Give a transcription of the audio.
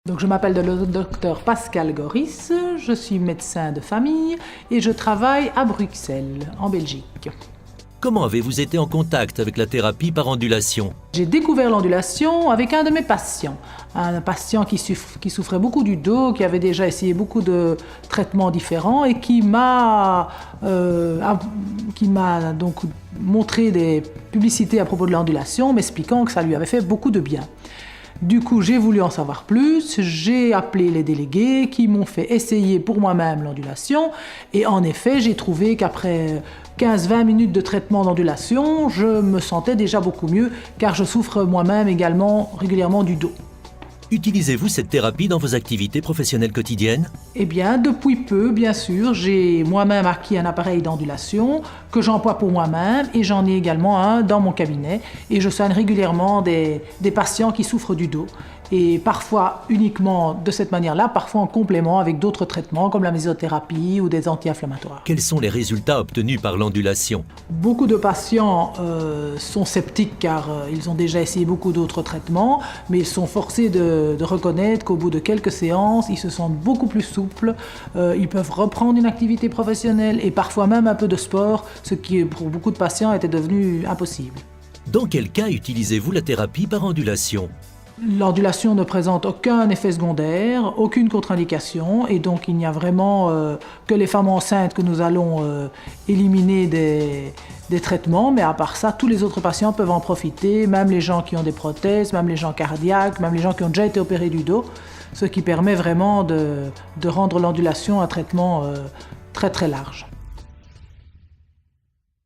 Donc, je m'appelle le docteur Pascal Goris, je suis médecin de famille et je travaille à Bruxelles, en Belgique. Comment avez-vous été en contact avec la thérapie par ondulation? J'ai découvert l'ondulation avec un de mes patients, un patient qui souffrait beaucoup du dos, qui avait déjà essayé beaucoup de traitements différents et qui m'a donc montré des publicités à propos de l'ondulation, m'expliquant que ça lui avait fait beaucoup de bien. Du coup, j'ai voulu en savoir plus, j'ai appelé les délégués qui m'ont fait essayer pour moi-même l'ondulation et en effet, j'ai trouvé qu'après 15-20 minutes de traitement d'ondulation, je me sentais déjà beaucoup mieux car je souffre moi-même également régulièrement du dos. Utilisez-vous cette thérapie dans vos activités professionnelles quotidiennes? Eh bien, depuis peu, bien sûr, j'ai moi-même acquis un appareil d'ondulation que j'emploie pour moi-même et j'en ai également un dans mon cabinet et je soigne régulièrement des patients qui souffrent du dos et parfois uniquement de cette manière-là, parfois en complément avec d'autres traitements comme la mésothérapie ou des anti-inflammatoires. Quels sont les résultats obtenus par l'ondulation? Beaucoup de patients sont sceptiques car ils ont déjà essayé beaucoup d'autres traitements, mais ils sont forcés de reconnaître qu'au bout de quelques séances, ils se sentent beaucoup plus souples, ils peuvent reprendre une activité professionnelle et parfois même un peu de sport, ce qui pour beaucoup de patients était devenu impossible. Dans quel cas utilisez-vous la thérapie par ondulation? L'ondulation ne présente aucun effet secondaire, aucune contre-indication et donc il n'y a vraiment que les femmes enceintes que nous allons éliminer des traitements, mais à part ça, tous les autres patients peuvent en profiter, même les gens qui ont des prothèses, même les gens cardiaques, même les gens qui ont déjà été opérés du dos, ce qui permet vraiment de rendre l'ondulation un traitement très très large.